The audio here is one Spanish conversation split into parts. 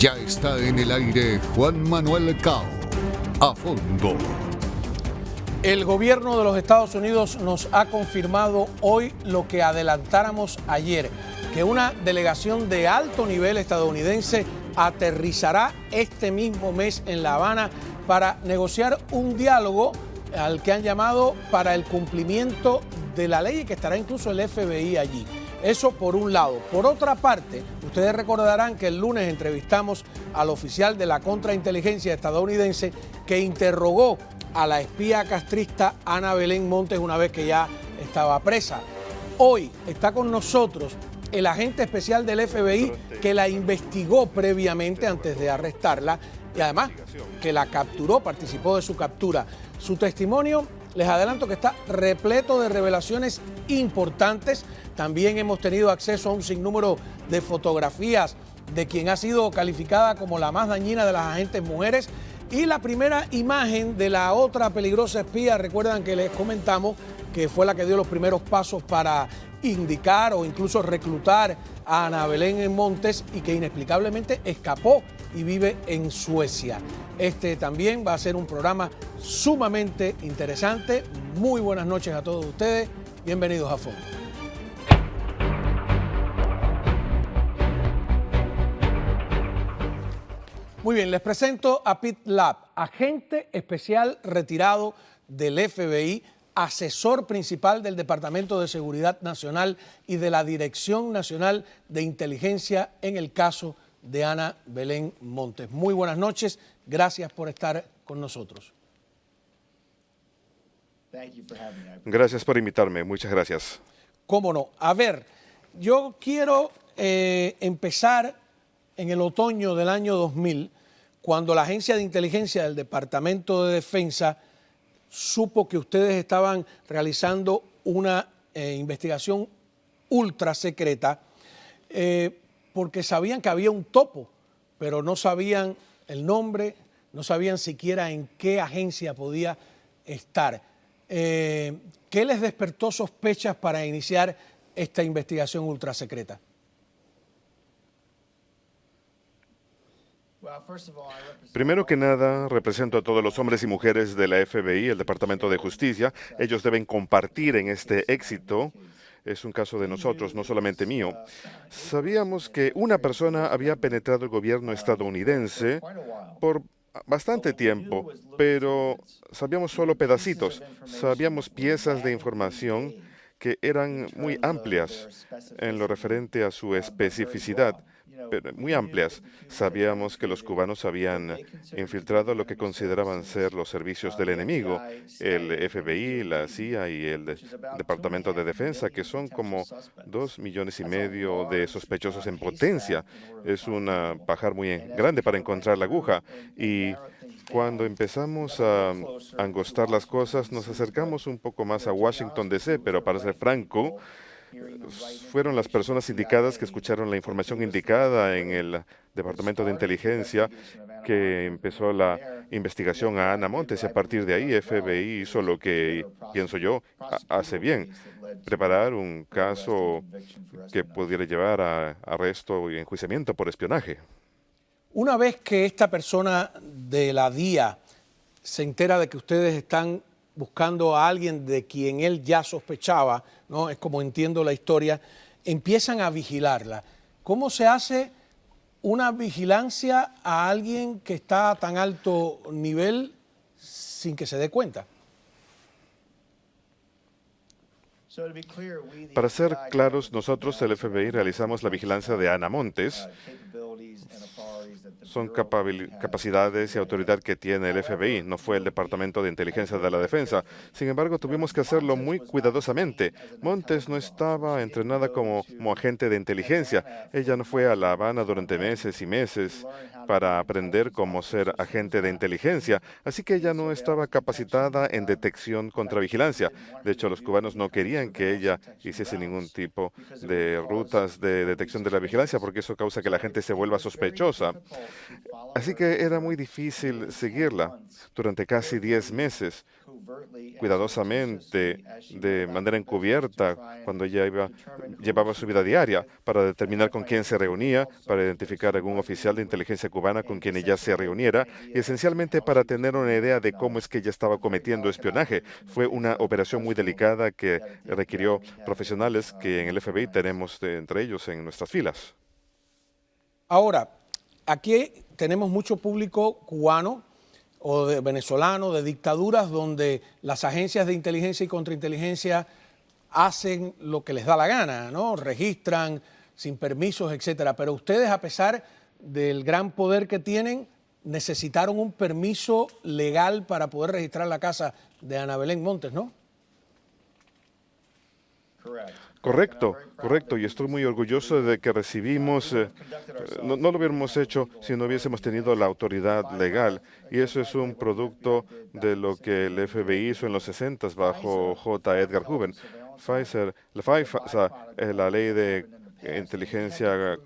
Ya está en el aire Juan Manuel Cao. A fondo. El gobierno de los Estados Unidos nos ha confirmado hoy lo que adelantáramos ayer, que una delegación de alto nivel estadounidense aterrizará este mismo mes en La Habana para negociar un diálogo al que han llamado para el cumplimiento de la ley y que estará incluso el FBI allí. Eso por un lado. Por otra parte, ustedes recordarán que el lunes entrevistamos al oficial de la contrainteligencia estadounidense que interrogó a la espía castrista Ana Belén Montes una vez que ya estaba presa. Hoy está con nosotros el agente especial del FBI que la investigó previamente antes de arrestarla y además que la capturó, participó de su captura. Su testimonio, les adelanto que está repleto de revelaciones importantes. También hemos tenido acceso a un sinnúmero de fotografías de quien ha sido calificada como la más dañina de las agentes mujeres y la primera imagen de la otra peligrosa espía. Recuerdan que les comentamos que fue la que dio los primeros pasos para indicar o incluso reclutar a Ana Belén Montes y que inexplicablemente escapó y vive en Suecia. Este también va a ser un programa sumamente interesante. Muy buenas noches a todos ustedes. Bienvenidos a Fondo. Muy bien, les presento a Pete Lapp, agente especial retirado del FBI, asesor principal del Departamento de Seguridad Nacional y de la Dirección Nacional de Inteligencia en el caso de Ana Belén Montes. Muy buenas noches, gracias por estar con nosotros. Gracias por invitarme, muchas gracias. Cómo no. A ver, yo quiero empezar en el otoño del año 2000, cuando la Agencia de Inteligencia del Departamento de Defensa supo que ustedes estaban realizando una investigación ultra secreta, porque sabían que había un topo, pero no sabían el nombre, no sabían siquiera en qué agencia podía estar. ¿Qué les despertó sospechas para iniciar esta investigación ultra secreta? Primero que nada, represento a todos los hombres y mujeres de la FBI, el Departamento de Justicia. Ellos deben compartir en este éxito. Es un caso de nosotros, no solamente mío. Sabíamos que una persona había penetrado el gobierno estadounidense por bastante tiempo, pero sabíamos solo pedacitos. Sabíamos piezas de información que eran muy amplias en lo referente a su especificidad, pero muy amplias. Sabíamos que los cubanos habían infiltrado lo que consideraban ser los servicios del enemigo, el FBI, la CIA y el Departamento de Defensa, que son como 2,5 millones de sospechosos en potencia. Es un pajar muy grande para encontrar la aguja. Y cuando empezamos a angostar las cosas, nos acercamos un poco más a Washington, D.C., pero para ser franco, fueron las personas indicadas que escucharon la información indicada en el Departamento de Inteligencia que empezó la investigación a Ana Montes y a partir de ahí FBI hizo lo que, pienso yo, hace bien, preparar un caso que pudiera llevar a arresto y enjuiciamiento por espionaje. Una vez que esta persona de la DIA se entera de que ustedes están buscando a alguien de quien él ya sospechaba, ¿no? Es como entiendo la historia, empiezan a vigilarla. ¿Cómo se hace una vigilancia a alguien que está a tan alto nivel sin que se dé cuenta? Para ser claros, nosotros, el FBI, realizamos la vigilancia de Ana Montes. Son capacidades y autoridad que tiene el FBI, no fue el Departamento de Inteligencia de la Defensa. Sin embargo, tuvimos que hacerlo muy cuidadosamente. Montes no estaba entrenada como agente de inteligencia. Ella no fue a La Habana durante meses y meses para aprender cómo ser agente de inteligencia, así que ella no estaba capacitada en detección contra vigilancia. De hecho, los cubanos no querían que ella hiciese ningún tipo de rutas de detección de la vigilancia, porque eso causa que la gente se vuelva sospechosa. Así que era muy difícil seguirla durante casi 10 meses. cuidadosamente, de manera encubierta, cuando ella llevaba su vida diaria, para determinar con quién se reunía, para identificar algún oficial de inteligencia cubana con quien ella se reuniera, y esencialmente para tener una idea de cómo es que ella estaba cometiendo espionaje. Fue una operación muy delicada que requirió profesionales que en el FBI tenemos entre ellos en nuestras filas. Ahora, aquí tenemos mucho público cubano o de venezolano, de dictaduras donde las agencias de inteligencia y contrainteligencia hacen lo que les da la gana, ¿no? Registran sin permisos, etcétera. Pero ustedes, a pesar del gran poder que tienen, necesitaron un permiso legal para poder registrar la casa de Ana Belén Montes, ¿no? Correcto, correcto, y estoy muy orgulloso de que recibimos, no lo hubiéramos hecho si no hubiésemos tenido la autoridad legal, y eso es un producto de lo que el FBI hizo en los 60 bajo J. Edgar Hoover. La ley de inteligencia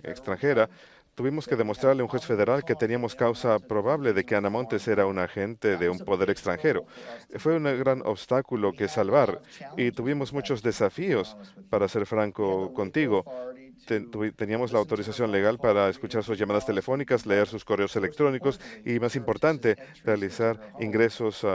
extranjera, tuvimos que demostrarle a un juez federal que teníamos causa probable de que Ana Montes era un agente de un poder extranjero. Fue un gran obstáculo que salvar y tuvimos muchos desafíos, para ser franco contigo. Teníamos la autorización legal para escuchar sus llamadas telefónicas, leer sus correos electrónicos y, más importante, realizar ingresos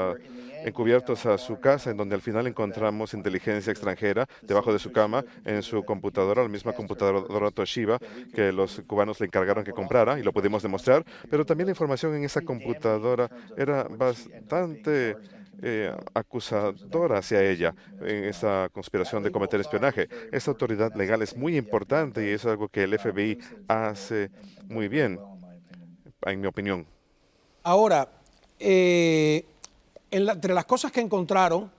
encubiertos a su casa, en donde al final encontramos inteligencia extranjera debajo de su cama, en su computadora, la misma computadora Toshiba que los cubanos le encargaron que comprara, y lo pudimos demostrar, pero también la información en esa computadora era bastante acusadora hacia ella en esa conspiración de cometer espionaje. Esa autoridad legal es muy importante y es algo que el FBI hace muy bien, en mi opinión. Ahora, entre las cosas que encontraron,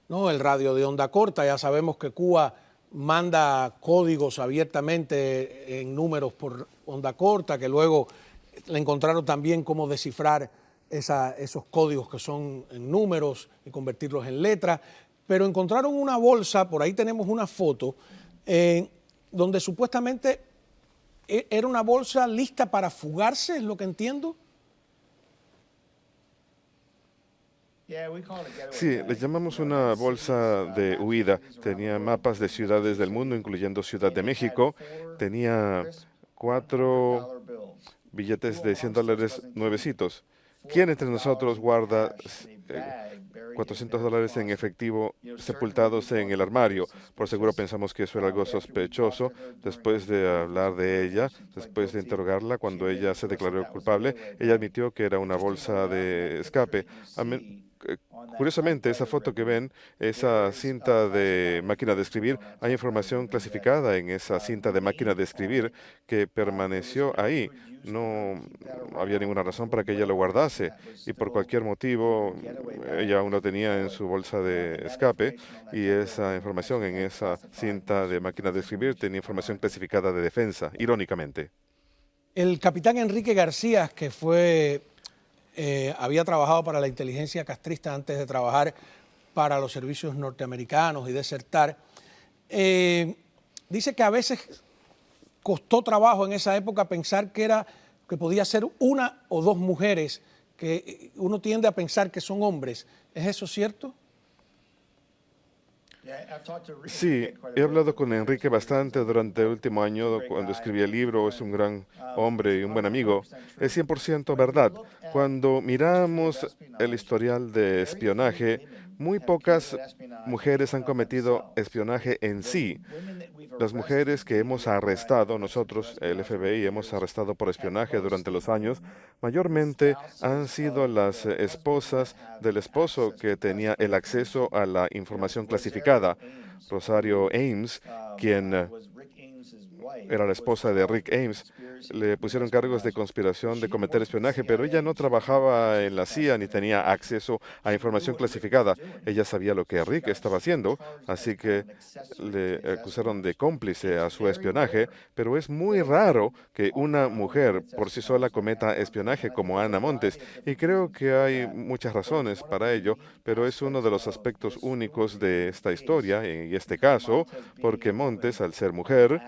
¿no? El radio de onda corta, ya sabemos que Cuba manda códigos abiertamente en números por onda corta, que luego le encontraron también cómo descifrar esos códigos que son en números y convertirlos en letras, pero encontraron una bolsa, por ahí tenemos una foto, donde supuestamente era una bolsa lista para fugarse, es lo que entiendo. Sí, le llamamos una bolsa de huida. Tenía mapas de ciudades del mundo, incluyendo Ciudad de México. Tenía 4 billetes de $100 nuevecitos. ¿Quién entre nosotros guarda $400 en efectivo sepultados en el armario? Por seguro pensamos que eso era algo sospechoso. Después de hablar de ella, después de interrogarla, cuando ella se declaró culpable, ella admitió que era una bolsa de escape. Curiosamente, esa foto que ven, esa cinta de máquina de escribir, hay información clasificada en esa cinta de máquina de escribir que permaneció ahí. No había ninguna razón para que ella lo guardase, y por cualquier motivo ella aún lo tenía en su bolsa de escape, y esa información en esa cinta de máquina de escribir tenía información clasificada de defensa, irónicamente. El capitán Enrique García, que había trabajado para la inteligencia castrista antes de trabajar para los servicios norteamericanos y desertar, dice que a veces costó trabajo en esa época pensar que podía ser una o dos mujeres, que uno tiende a pensar que son hombres. ¿Es eso cierto? Sí, he hablado con Enrique bastante durante el último año cuando escribí el libro. Es un gran hombre y un buen amigo. Es 100% verdad. Cuando miramos el historial de espionaje, muy pocas mujeres han cometido espionaje en sí. Las mujeres que hemos arrestado, nosotros, el FBI, hemos arrestado por espionaje durante los años, mayormente han sido las esposas del esposo que tenía el acceso a la información clasificada. Rosario Ames, quien era la esposa de Rick Ames, le pusieron cargos de conspiración de cometer espionaje, pero ella no trabajaba en la CIA ni tenía acceso a información clasificada. Ella sabía lo que Rick estaba haciendo, así que le acusaron de cómplice a su espionaje, pero es muy raro que una mujer por sí sola cometa espionaje como Ana Montes, y creo que hay muchas razones para ello, pero es uno de los aspectos únicos de esta historia y este caso, porque Montes, al ser mujer,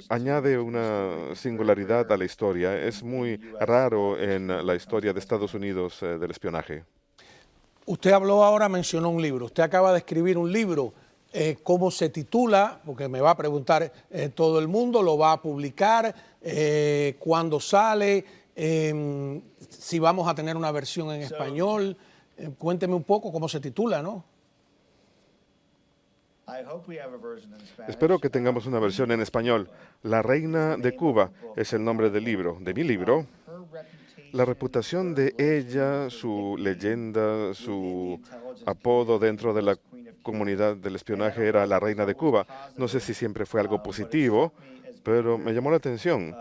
añade una singularidad a la historia. Es muy raro en la historia de Estados Unidos del espionaje. Usted habló ahora, mencionó un libro. Usted acaba de escribir un libro. ¿Cómo se titula? Porque me va a preguntar todo el mundo. ¿Lo va a publicar? ¿Cuándo sale? Si vamos a tener una versión en español. Cuénteme un poco cómo se titula, ¿no? Espero que tengamos una versión en español. La Reina de Cuba es el nombre del libro, de mi libro. La reputación de ella, su leyenda, su apodo dentro de la comunidad del espionaje era la Reina de Cuba. No sé si siempre fue algo positivo, pero me llamó la atención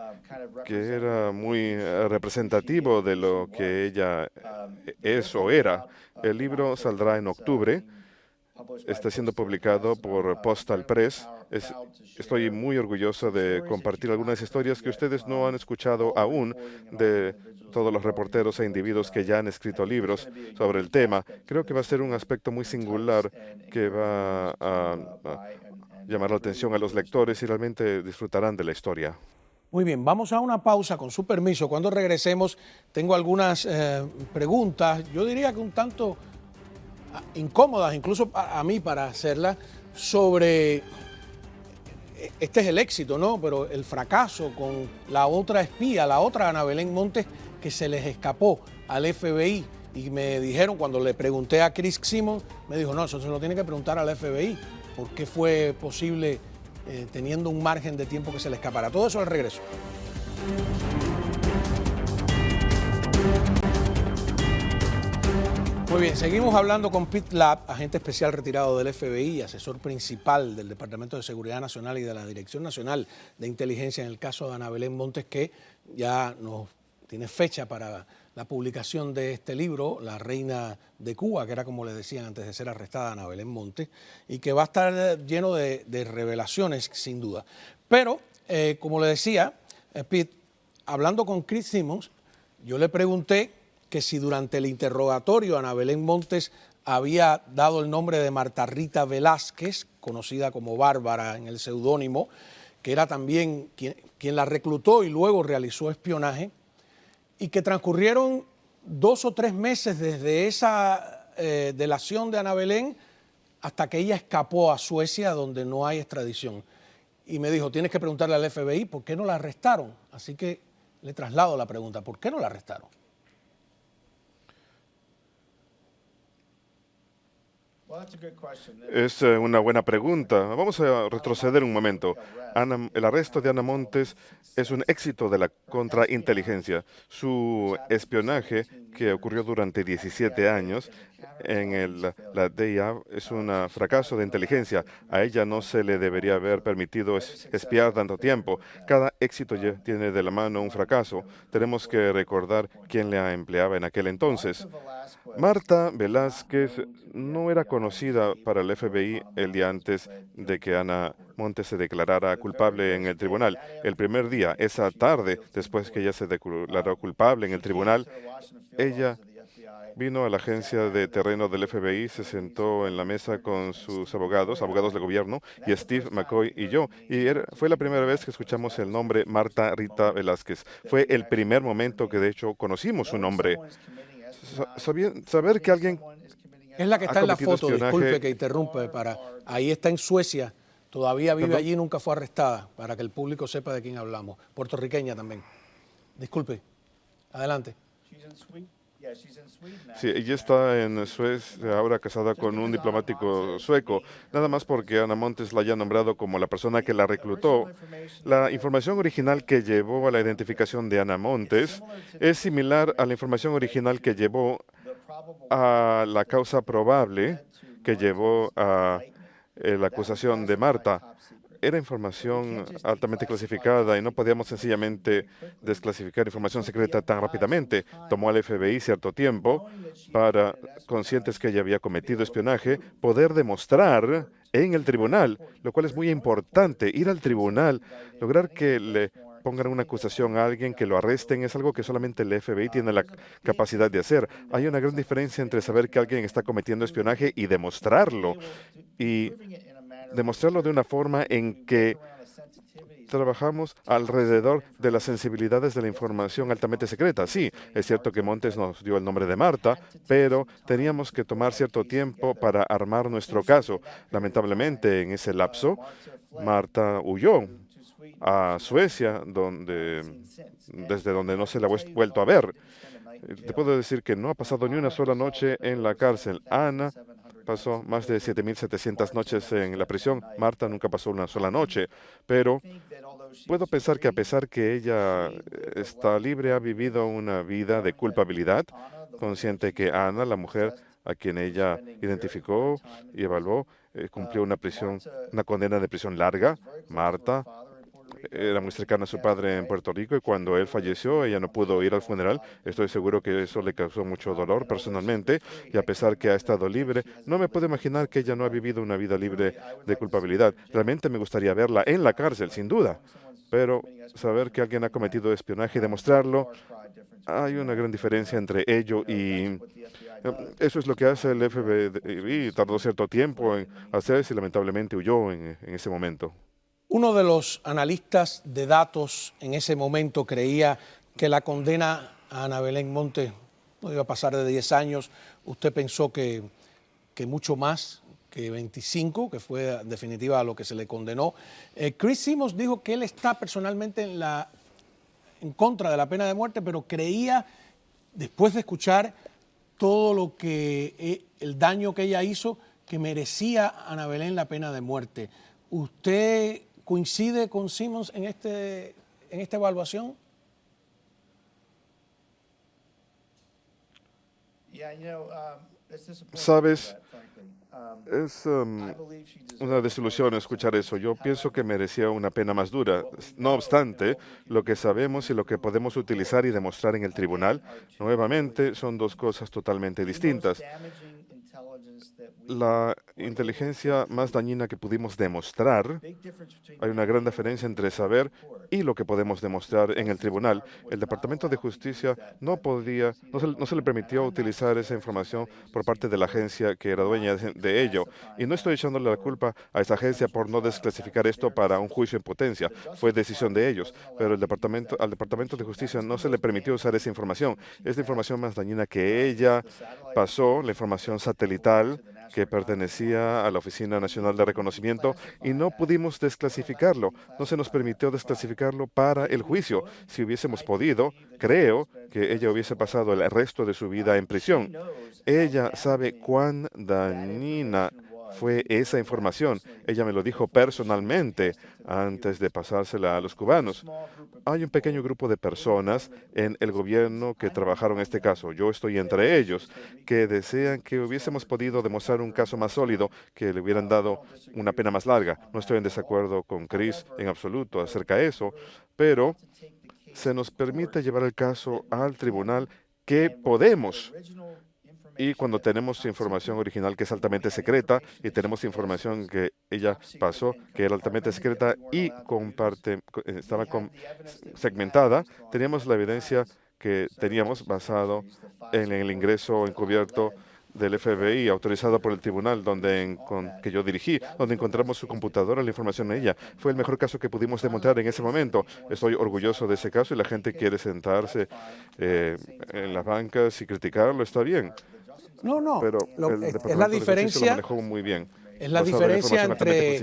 que era muy representativo de lo que ella es o era. El libro saldrá en octubre. Está siendo publicado por Postal Press. Estoy muy orgulloso de compartir algunas historias que ustedes no han escuchado aún de todos los reporteros e individuos que ya han escrito libros sobre el tema. Creo que va a ser un aspecto muy singular que va a llamar la atención a los lectores y realmente disfrutarán de la historia. Muy bien, vamos a una pausa con su permiso. Cuando regresemos tengo algunas preguntas, yo diría que un tanto incómodas, incluso a mí para hacerlas, sobre, este es el éxito, ¿no? Pero el fracaso con la otra espía, la otra Ana Belén Montes, que se les escapó al FBI. Y me dijeron, cuando le pregunté a Chris Simmons, me dijo, no, eso se lo tiene que preguntar al FBI. ¿Por qué fue posible, teniendo un margen de tiempo, que se le escapara? Todo eso al regreso. Muy bien, seguimos hablando con Pete Lapp, agente especial retirado del FBI y asesor principal del Departamento de Seguridad Nacional y de la Dirección Nacional de Inteligencia en el caso de Ana Belén Montes, que ya nos tiene fecha para la publicación de este libro, La Reina de Cuba, que era, como les decían, antes de ser arrestada, Ana Belén Montes, y que va a estar lleno de revelaciones, sin duda. Pero, como le decía, Pete, hablando con Chris Simmons, yo le pregunté que si durante el interrogatorio Ana Belén Montes había dado el nombre de Marta Rita Velázquez, conocida como Bárbara en el seudónimo, que era también quien la reclutó y luego realizó espionaje, y que transcurrieron 2 o 3 meses desde esa delación de Ana Belén hasta que ella escapó a Suecia, donde no hay extradición. Y me dijo, tienes que preguntarle al FBI por qué no la arrestaron. Así que le traslado la pregunta, ¿por qué no la arrestaron? Es una buena pregunta. Vamos a retroceder un momento. El arresto de Ana Montes es un éxito de la contrainteligencia. Su espionaje, que ocurrió durante 17 años en la DIA, es un fracaso de inteligencia. A ella no se le debería haber permitido espiar tanto tiempo. Cada éxito tiene de la mano un fracaso. Tenemos que recordar quién la empleaba en aquel entonces. Marta Velázquez no era conocida para el FBI el día antes de que Ana Montes se declarara culpable en el tribunal. El primer día, esa tarde, después que ella se declaró culpable en el tribunal, ella vino a la agencia de terreno del FBI, se sentó en la mesa con sus abogados de gobierno, y Steve McCoy y yo. Y fue la primera vez que escuchamos el nombre Marta Rita Velázquez. Fue el primer momento que, de hecho, conocimos su nombre. Saber que alguien es la que está en la foto, espionaje. Disculpe que interrumpe, ahí está en Suecia, todavía vive allí, nunca fue arrestada, para que el público sepa de quién hablamos. Puertorriqueña también. Disculpe, adelante. Sí, ella está en Suecia, ahora casada con un diplomático sueco, nada más porque Ana Montes la haya nombrado como la persona que la reclutó. La información original que llevó a la identificación de Ana Montes es similar a la información original que llevó a la causa probable que llevó a la acusación de Marta. Era información altamente clasificada y no podíamos sencillamente desclasificar información secreta tan rápidamente. Tomó al FBI cierto tiempo para, conscientes que ella había cometido espionaje, poder demostrar en el tribunal, lo cual es muy importante, ir al tribunal, lograr que le pongan una acusación a alguien, que lo arresten, es algo que solamente el FBI tiene la capacidad de hacer. Hay una gran diferencia entre saber que alguien está cometiendo espionaje y demostrarlo. Y demostrarlo de una forma en que trabajamos alrededor de las sensibilidades de la información altamente secreta. Sí, es cierto que Montes nos dio el nombre de Marta, pero teníamos que tomar cierto tiempo para armar nuestro caso. Lamentablemente, en ese lapso, Marta huyó a Suecia, desde donde no se la ha vuelto a ver. Te puedo decir que no ha pasado ni una sola noche en la cárcel. Ana pasó más de 7.700 noches en la prisión. Marta nunca pasó una sola noche, pero puedo pensar que a pesar que ella está libre, ha vivido una vida de culpabilidad, consciente que Ana, la mujer a quien ella identificó y evaluó, cumplió una condena de prisión larga. Marta era muy cercana a su padre en Puerto Rico y cuando él falleció, ella no pudo ir al funeral. Estoy seguro que eso le causó mucho dolor personalmente y a pesar que ha estado libre, no me puedo imaginar que ella no ha vivido una vida libre de culpabilidad. Realmente me gustaría verla en la cárcel, sin duda, pero saber que alguien ha cometido espionaje y demostrarlo, hay una gran diferencia entre ello y eso es lo que hace el FBI. Tardó cierto tiempo en hacerse y lamentablemente huyó en ese momento. Uno de los analistas de datos en ese momento creía que la condena a Ana Belén Montes no iba a pasar de 10 años. Usted pensó que mucho más, que 25, que fue en definitiva a lo que se le condenó. Chris Simons dijo que él está personalmente en contra de la pena de muerte, pero creía, después de escuchar todo lo que el daño que ella hizo, que merecía a Ana Belén la pena de muerte. ¿Usted coincide con Simons en esta evaluación? Sabes, es una desilusión escuchar eso. Yo pienso que merecía una pena más dura. No obstante, lo que sabemos y lo que podemos utilizar y demostrar en el tribunal, nuevamente, son dos cosas totalmente distintas. La inteligencia más dañina que pudimos demostrar, hay una gran diferencia entre saber y lo que podemos demostrar en el tribunal. El Departamento de Justicia no se le permitió utilizar esa información por parte de la agencia que era dueña de ello. Y no estoy echándole la culpa a esa agencia por no desclasificar esto para un juicio en potencia. Fue decisión de ellos. Pero al Departamento de Justicia no se le permitió usar esa información. Es la información más dañina que ella pasó, la información satelital que pertenecía a la Oficina Nacional de Reconocimiento y no pudimos desclasificarlo. No se nos permitió desclasificarlo para el juicio. Si hubiésemos podido, creo que ella hubiese pasado el resto de su vida en prisión. Ella sabe cuán dañina fue esa información. Ella me lo dijo personalmente antes de pasársela a los cubanos. Hay un pequeño grupo de personas en el gobierno que trabajaron este caso. Yo estoy entre ellos, que desean que hubiésemos podido demostrar un caso más sólido, que le hubieran dado una pena más larga. No estoy en desacuerdo con Chris en absoluto acerca de eso, pero se nos permite llevar el caso al tribunal que podemos. Y cuando tenemos información original que es altamente secreta y tenemos información que ella pasó, que era altamente secreta y estaba segmentada, teníamos la evidencia que teníamos basado en el ingreso encubierto del FBI autorizado por el tribunal que yo dirigí, donde encontramos su computadora, la información en ella. Fue el mejor caso que pudimos demostrar en ese momento. Estoy orgulloso de ese caso y la gente quiere sentarse en las bancas y criticarlo, está bien. No, pero es la diferencia, lo manejó muy bien. Es la diferencia entre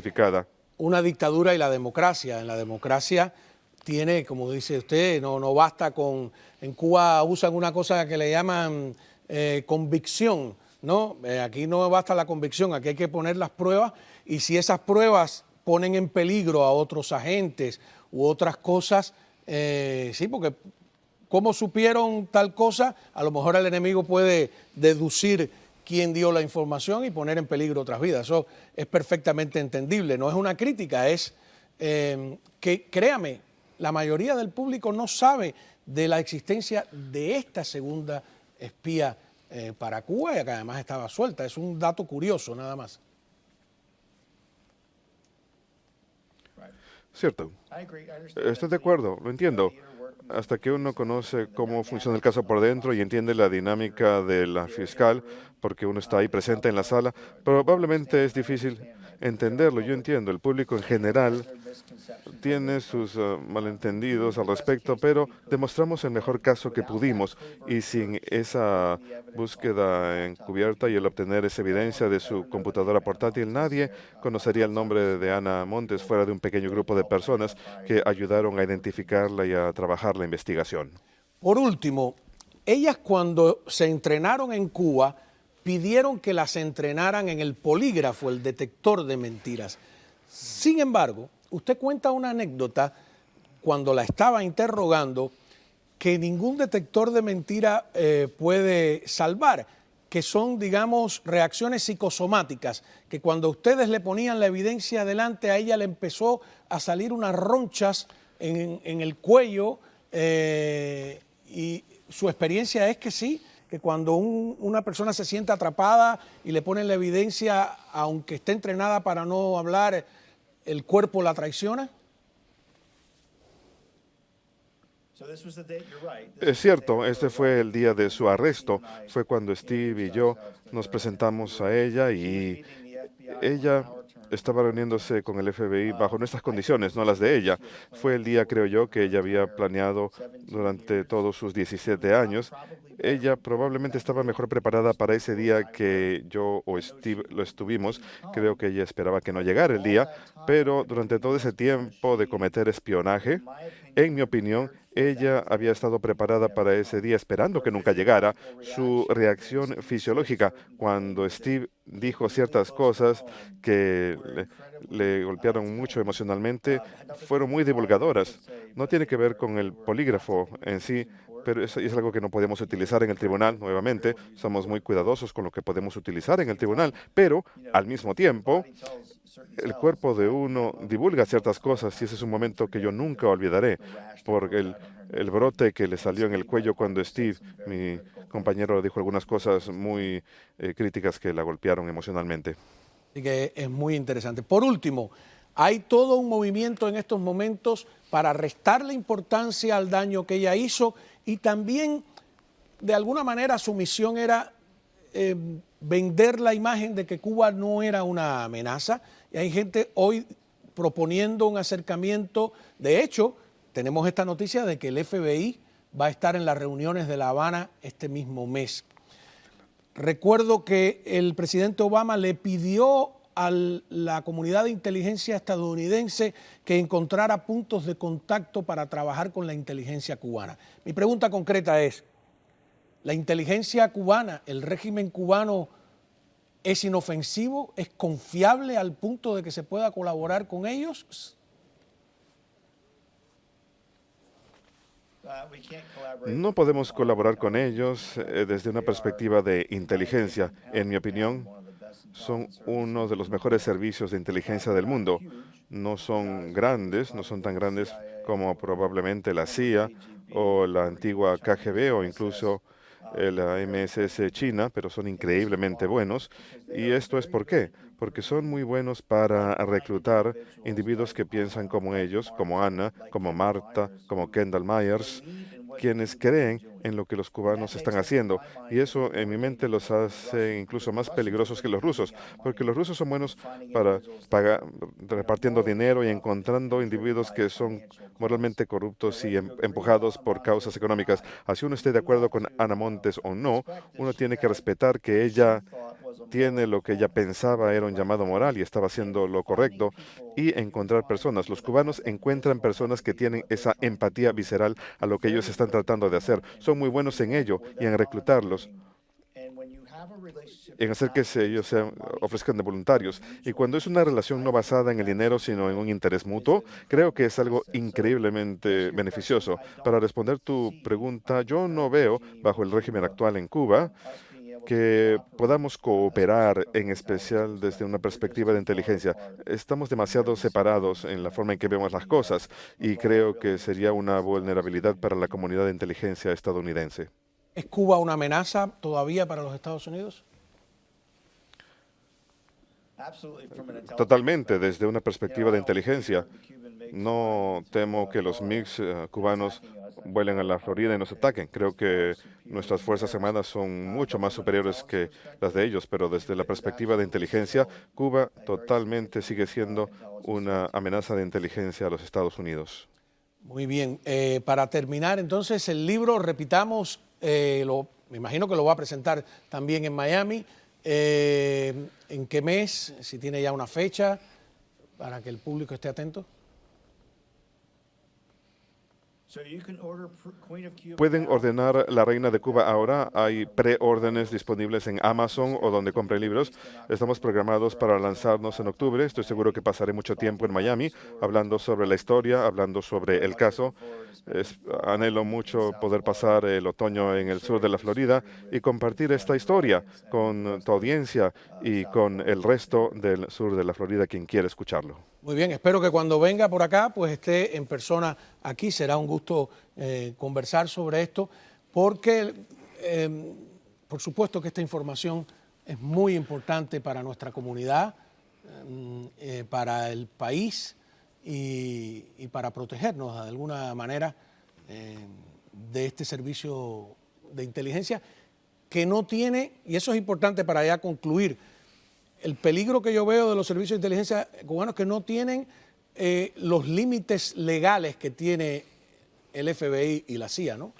una dictadura y la democracia. En la democracia tiene, como dice usted, no basta con... En Cuba usan una cosa que le llaman convicción, ¿no? Aquí no basta la convicción, aquí hay que poner las pruebas y si esas pruebas ponen en peligro a otros agentes u otras cosas, sí, porque... ¿Cómo supieron tal cosa? A lo mejor el enemigo puede deducir quién dio la información y poner en peligro otras vidas. Eso es perfectamente entendible. No es una crítica, es que, créame, la mayoría del público no sabe de la existencia de esta segunda espía para Cuba y que además estaba suelta. Es un dato curioso, nada más. Cierto. Estoy de acuerdo, lo entiendo. hasta que uno conoce cómo funciona el caso por dentro y entiende la dinámica de la fiscal, porque uno está ahí presente en la sala, probablemente es difícil entenderlo. Yo entiendo, el público en general tiene sus malentendidos al respecto, pero demostramos el mejor caso que pudimos y sin esa búsqueda encubierta y el obtener esa evidencia de su computadora portátil, nadie conocería el nombre de Ana Montes fuera de un pequeño grupo de personas que ayudaron a identificarla y a trabajar la investigación. Por último, ellas cuando se entrenaron en Cuba pidieron que las entrenaran en el polígrafo, el detector de mentiras. Sin embargo, usted cuenta una anécdota cuando la estaba interrogando que ningún detector de mentira puede salvar, que son, digamos, reacciones psicosomáticas, que cuando ustedes le ponían la evidencia adelante, a ella le empezó a salir unas ronchas en el cuello y su experiencia es que sí, que cuando una persona se siente atrapada y le ponen la evidencia, aunque esté entrenada para no hablar, el cuerpo la traiciona. Es cierto, este fue el día de su arresto. Fue cuando Steve y yo nos presentamos a ella y ella estaba reuniéndose con el FBI bajo nuestras condiciones, no las de ella. Fue el día, creo yo, que ella había planeado durante todos sus 17 años. Ella probablemente estaba mejor preparada para ese día que yo o Steve lo estuvimos. Creo que ella esperaba que no llegara el día, pero durante todo ese tiempo de cometer espionaje, en mi opinión, ella había estado preparada para ese día esperando que nunca llegara. Su reacción fisiológica cuando Steve dijo ciertas cosas que le golpearon mucho emocionalmente fueron muy divulgadoras. No tiene que ver con el polígrafo en sí, pero es algo que no podemos utilizar en el tribunal nuevamente. Somos muy cuidadosos con lo que podemos utilizar en el tribunal, pero al mismo tiempo el cuerpo de uno divulga ciertas cosas y ese es un momento que yo nunca olvidaré por el brote que le salió en el cuello cuando Steve, mi compañero, dijo algunas cosas muy críticas que la golpearon emocionalmente. Así que es muy interesante. Por último, hay todo un movimiento en estos momentos para restarle importancia al daño que ella hizo y también, de alguna manera, su misión era vender la imagen de que Cuba no era una amenaza. Y hay gente hoy proponiendo un acercamiento. De hecho, tenemos esta noticia de que el FBI va a estar en las reuniones de La Habana este mismo mes. Recuerdo que el presidente Obama le pidió a la comunidad de inteligencia estadounidense que encontrara puntos de contacto para trabajar con la inteligencia cubana. Mi pregunta concreta es, ¿la inteligencia cubana, el régimen cubano, es inofensivo, es confiable al punto de que se pueda colaborar con ellos? No podemos colaborar con ellos desde una perspectiva de inteligencia. En mi opinión, son uno de los mejores servicios de inteligencia del mundo. No son grandes, no son tan grandes como probablemente la CIA o la antigua KGB o incluso la MSS China, pero son increíblemente buenos. ¿Y esto es por qué? Porque son muy buenos para reclutar individuos que piensan como ellos, como Ana, como Marta, como Kendall Myers, quienes creen en lo que los cubanos están haciendo. Y eso en mi mente los hace incluso más peligrosos que los rusos, porque los rusos son buenos para pagar, repartiendo dinero y encontrando individuos que son moralmente corruptos y empujados por causas económicas. Así uno esté de acuerdo con Ana Montes o no, uno tiene que respetar que ella tiene lo que ella pensaba era un llamado moral y estaba haciendo lo correcto y encontrar personas. Los cubanos encuentran personas que tienen esa empatía visceral a lo que ellos están tratando de hacer. Son muy buenos en ello y en reclutarlos, en hacer que ellos se ofrezcan de voluntarios. Y cuando es una relación no basada en el dinero, sino en un interés mutuo, creo que es algo increíblemente beneficioso. Para responder tu pregunta, yo no veo, bajo el régimen actual en Cuba, que podamos cooperar, en especial desde una perspectiva de inteligencia. Estamos demasiado separados en la forma en que vemos las cosas y creo que sería una vulnerabilidad para la comunidad de inteligencia estadounidense. ¿Es Cuba una amenaza todavía para los Estados Unidos? Totalmente, desde una perspectiva de inteligencia. No temo que los MIGs cubanos vuelen a la Florida y nos ataquen. Creo que nuestras Fuerzas Armadas son mucho más superiores que las de ellos, pero desde la perspectiva de inteligencia, Cuba totalmente sigue siendo una amenaza de inteligencia a los Estados Unidos. Muy bien. Para terminar, entonces, el libro, repitamos, me imagino que lo va a presentar también en Miami. ¿En qué mes? Si tiene ya una fecha para que el público esté atento. Pueden ordenar La Reina de Cuba ahora. Hay preórdenes disponibles en Amazon o donde compren libros. Estamos programados para lanzarnos en octubre. Estoy seguro que pasaré mucho tiempo en Miami hablando sobre la historia, hablando sobre el caso. Anhelo mucho poder pasar el otoño en el sur de la Florida y compartir esta historia con tu audiencia y con el resto del sur de la Florida, quien quiera escucharlo. Muy bien, espero que cuando venga por acá, pues esté en persona aquí. Será un gusto conversar sobre esto, porque por supuesto que esta información es muy importante para nuestra comunidad, para el país y para protegernos de alguna manera de este servicio de inteligencia que no tiene, y eso es importante para ya concluir, el peligro que yo veo de los servicios de inteligencia cubanos que no tienen los límites legales que tiene el FBI y la CIA, ¿no?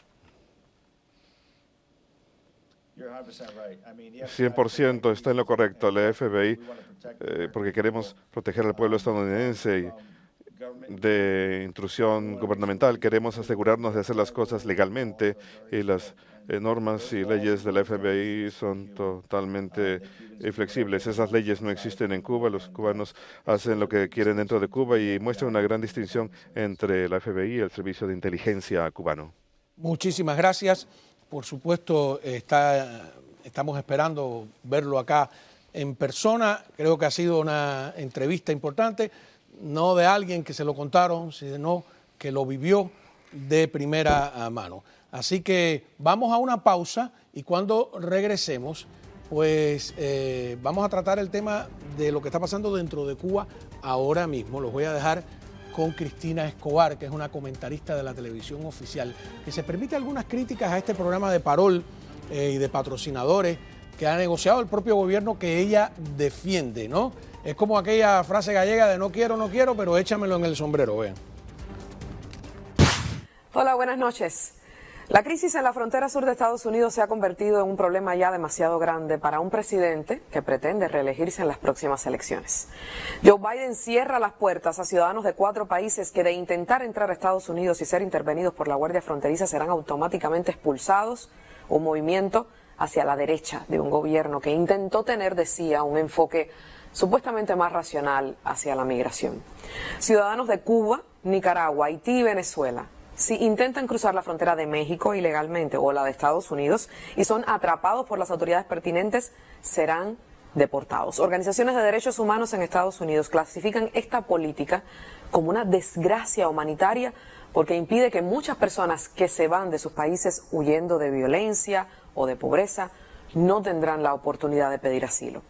100% está en lo correcto. La FBI, porque queremos proteger al pueblo estadounidense de intrusión gubernamental, queremos asegurarnos de hacer las cosas legalmente, y las normas y leyes de la FBI son totalmente inflexibles. Esas leyes no existen en Cuba. Los cubanos hacen lo que quieren dentro de Cuba y muestran una gran distinción entre la FBI y el Servicio de Inteligencia cubano. Muchísimas gracias. Por supuesto, estamos esperando verlo acá en persona. Creo que ha sido una entrevista importante, no de alguien que se lo contaron, sino que lo vivió de primera mano. Así que vamos a una pausa y cuando regresemos, pues vamos a tratar el tema de lo que está pasando dentro de Cuba ahora mismo. Los voy a dejar con Cristina Escobar, que es una comentarista de la televisión oficial, que se permite algunas críticas a este programa de parol y de patrocinadores que ha negociado el propio gobierno que ella defiende, ¿no? Es como aquella frase gallega de no quiero, pero échamelo en el sombrero, vean. Hola, buenas noches. La crisis en la frontera sur de Estados Unidos se ha convertido en un problema ya demasiado grande para un presidente que pretende reelegirse en las próximas elecciones. Joe Biden cierra las puertas a ciudadanos de 4 países que de intentar entrar a Estados Unidos y ser intervenidos por la Guardia Fronteriza serán automáticamente expulsados, un movimiento hacia la derecha de un gobierno que intentó tener, decía, un enfoque supuestamente más racional hacia la migración. Ciudadanos de Cuba, Nicaragua, Haití y Venezuela, si intentan cruzar la frontera de México ilegalmente o la de Estados Unidos y son atrapados por las autoridades pertinentes, serán deportados. Organizaciones de derechos humanos en Estados Unidos clasifican esta política como una desgracia humanitaria porque impide que muchas personas que se van de sus países huyendo de violencia o de pobreza no tendrán la oportunidad de pedir asilo.